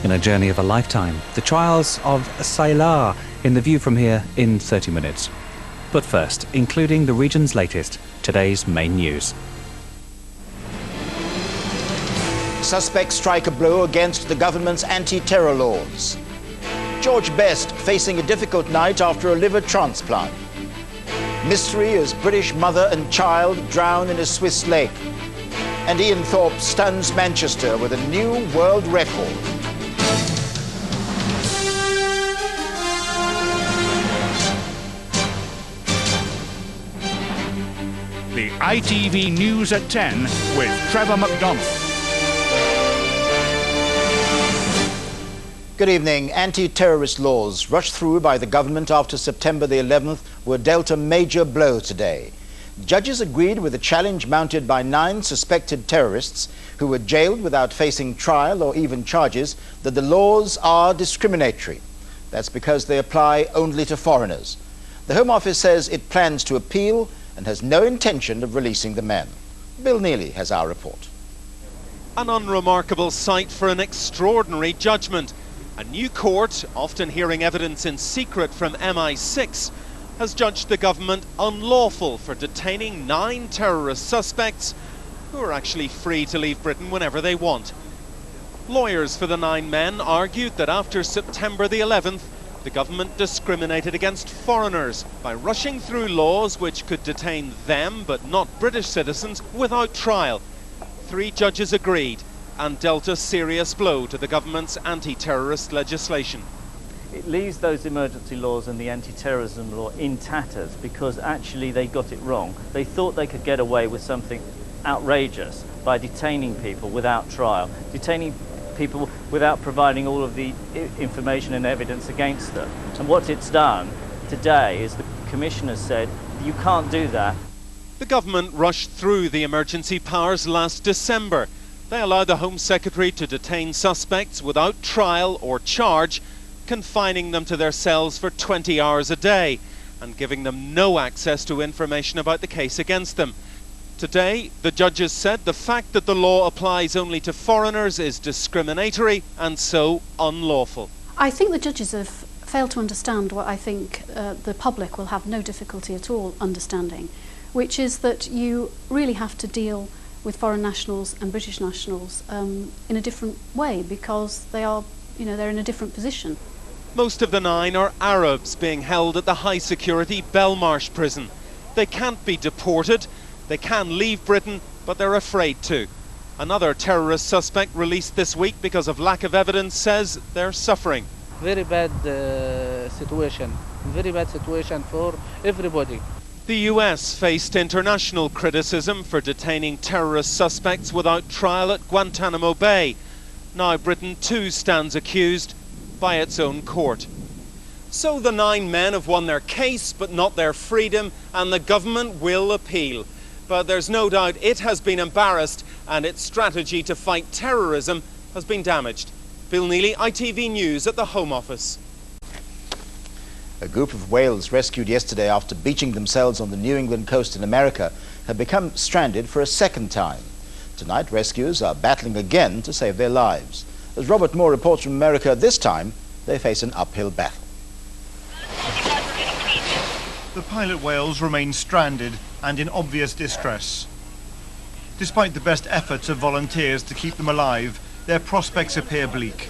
In a journey of a lifetime, the trials of Sailor in the view from here in 30 minutes. But first, including the region's latest, today's main news. Suspects strike a blow against the government's anti-terror laws. George Best facing a difficult night after a liver transplant. Mystery as British mother and child drown in a Swiss lake. And Ian Thorpe stuns Manchester with a new world record. The ITV News at 10 with Trevor Mcdonald. Good evening. Anti-terrorist laws rushed through by the government after September the 11th were dealt a major blow today. Judges agreed with a challenge mounted by 9 suspected terrorists who were jailed without facing trial or even charges that the laws are discriminatory. That's because they apply only to foreigners. The Home Office says it plans to appeal and has no intention of releasing the men. Bill Neely has our report. An unremarkable sight for an extraordinary judgment. A new court, often hearing evidence in secret from MI6, has judged the government unlawful for detaining 9 terrorist suspects who are actually free to leave Britain whenever they want. Lawyers for the 9 men argued that after September the 11th, the government discriminated against foreigners by rushing through laws which could detain them, but not British citizens, without trial. 3 judges agreed and dealt a serious blow to the government's anti-terrorist legislation. It leaves those emergency laws and the anti-terrorism law in tatters because actually they got it wrong. They thought they could get away with something outrageous by detaining people without trial, detaining people without providing all of the information and evidence against them. And what it's done today is the Commissioner said, you can't do that. The government rushed through the emergency powers last December. They allowed the Home Secretary to detain suspects without trial or charge, confining them to their cells for 20 hours a day and giving them no access to information about the case against them. Today, the judges said the fact that the law applies only to foreigners is discriminatory and so unlawful. I think the judges have failed to understand what I think the public will have no difficulty at all understanding, which is that you really have to deal with foreign nationals and British nationals in a different way because they are, they're in a different position. Most of the 9 are Arabs being held at the high-security Belmarsh prison. They can't be deported. They can leave Britain, but they're afraid to. Another terrorist suspect released this week because of lack of evidence says they're suffering. Very bad situation for everybody. The US faced international criticism for detaining terrorist suspects without trial at Guantanamo Bay. Now Britain too stands accused by its own court. So the 9 men have won their case, but not their freedom, and the government will appeal. But there's no doubt it has been embarrassed and its strategy to fight terrorism has been damaged. Bill Neely, ITV News at the Home Office. A group of whales rescued yesterday after beaching themselves on the New England coast in America have become stranded for a second time. Tonight, rescuers are battling again to save their lives. As Robert Moore reports from America, this time they face an uphill battle. The pilot whales remain stranded and in obvious distress. Despite the best efforts of volunteers to keep them alive, their prospects appear bleak.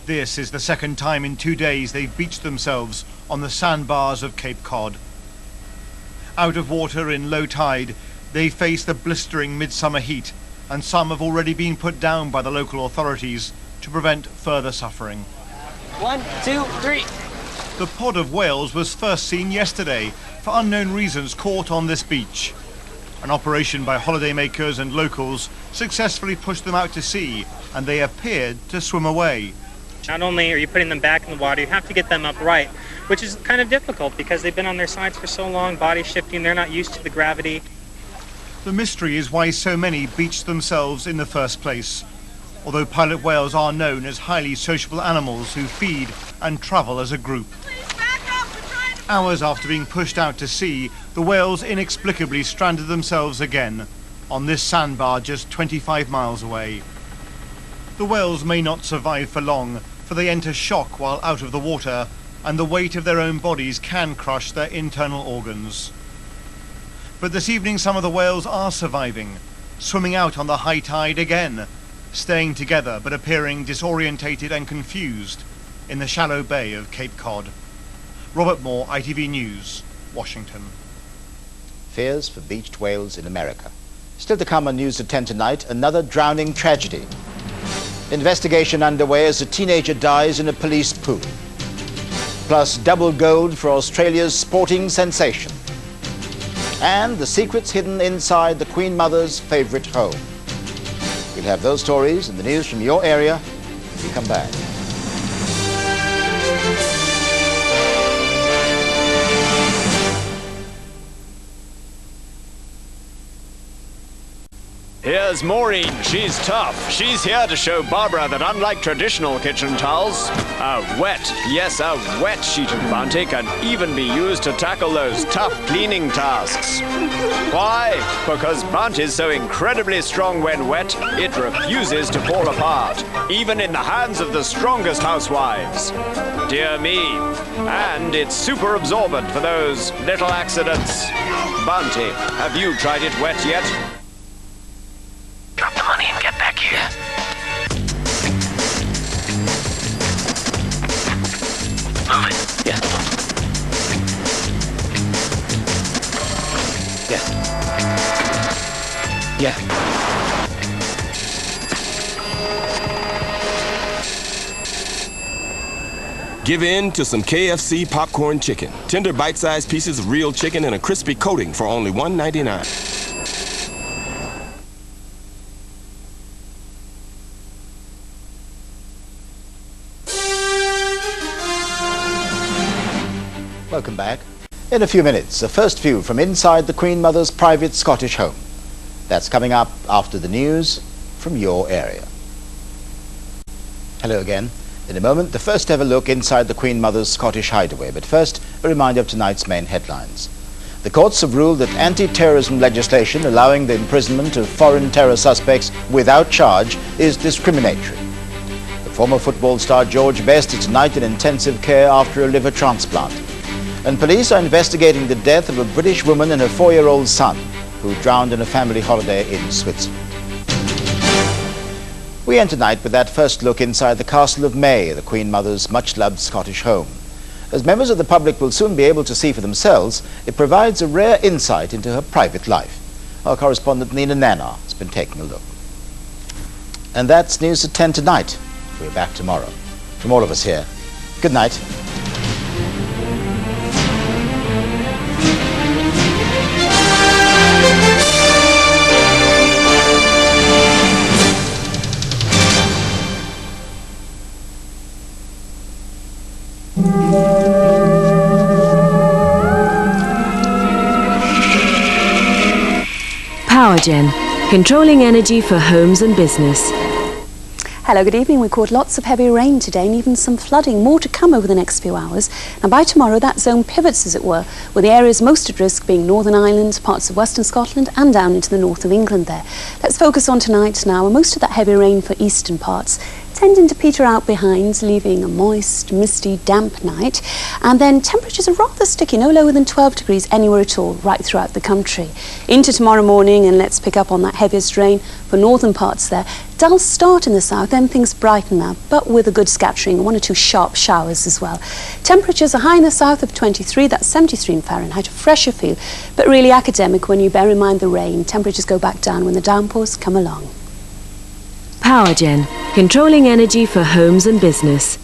This is the second time in 2 days they've beached themselves on the sandbars of Cape Cod. Out of water in low tide, they face the blistering midsummer heat, and some have already been put down by the local authorities to prevent further suffering. 1, 2, 3. The pod of whales was first seen yesterday, for unknown reasons caught on this beach. An operation by holidaymakers and locals successfully pushed them out to sea, and they appeared to swim away. Not only are you putting them back in the water, you have to get them upright, which is kind of difficult because they've been on their sides for so long, body shifting, they're not used to the gravity. The mystery is why so many beached themselves in the first place. Although pilot whales are known as highly sociable animals who feed and travel as a group. Hours after being pushed out to sea, the whales inexplicably stranded themselves again on this sandbar just 25 miles away. The whales may not survive for long, for they enter shock while out of the water, and the weight of their own bodies can crush their internal organs. But this evening some of the whales are surviving, swimming out on the high tide again, staying together but appearing disorientated and confused in the shallow bay of Cape Cod. Robert Moore, ITV News, Washington. Fears for beached whales in America. Still to come on News at 10 tonight, another drowning tragedy. Investigation underway as a teenager dies in a police pool. Plus double gold for Australia's sporting sensation. And the secrets hidden inside the Queen Mother's favourite home. We'll have those stories and the news from your area when we come back. Here's Maureen. She's tough. She's here to show Barbara that unlike traditional kitchen towels, a wet sheet of Bounty can even be used to tackle those tough cleaning tasks. Why? Because Bounty's so incredibly strong when wet, it refuses to fall apart, even in the hands of the strongest housewives. Dear me. And it's super absorbent for those little accidents. Bounty, have you tried it wet yet? Drop the money and get back here. Move it. Yeah. Yeah. Give in to some KFC popcorn chicken. Tender bite-sized pieces of real chicken and a crispy coating for only $1.99. Welcome back. In a few minutes, a first view from inside the Queen Mother's private Scottish home. That's coming up after the news from your area. Hello again. In a moment, the first ever look inside the Queen Mother's Scottish hideaway. But first, a reminder of tonight's main headlines. The courts have ruled that anti-terrorism legislation allowing the imprisonment of foreign terror suspects without charge is discriminatory. The former football star George Best is tonight in intensive care after a liver transplant. And police are investigating the death of a British woman and her 4-year-old son, who drowned on a family holiday in Switzerland. We end tonight with that first look inside the Castle of May, the Queen Mother's much-loved Scottish home. As members of the public will soon be able to see for themselves, it provides a rare insight into her private life. Our correspondent Nina Nana has been taking a look. And that's News at 10 tonight. We're back tomorrow. From all of us here, good night. PowerGen, controlling energy for homes and business. Hello, good evening. We caught lots of heavy rain today and even some flooding. More to come over the next few hours. And by tomorrow, that zone pivots, as it were, with the areas most at risk being Northern Ireland, parts of Western Scotland and down into the north of England there. Let's focus on tonight now, and most of that heavy rain for eastern parts tending to peter out behind, leaving a moist, misty, damp night. And then temperatures are rather sticky, no lower than 12 degrees anywhere at all, right throughout the country. Into tomorrow morning, and let's pick up on that heaviest rain for northern parts there. Dull start in the south, then things brighten up, but with a good scattering, 1 or 2 sharp showers as well. Temperatures are high in the south of 23, that's 73 in Fahrenheit, a fresher feel, but really academic when you bear in mind the rain. Temperatures go back down when the downpours come along. PowerGen, controlling energy for homes and business.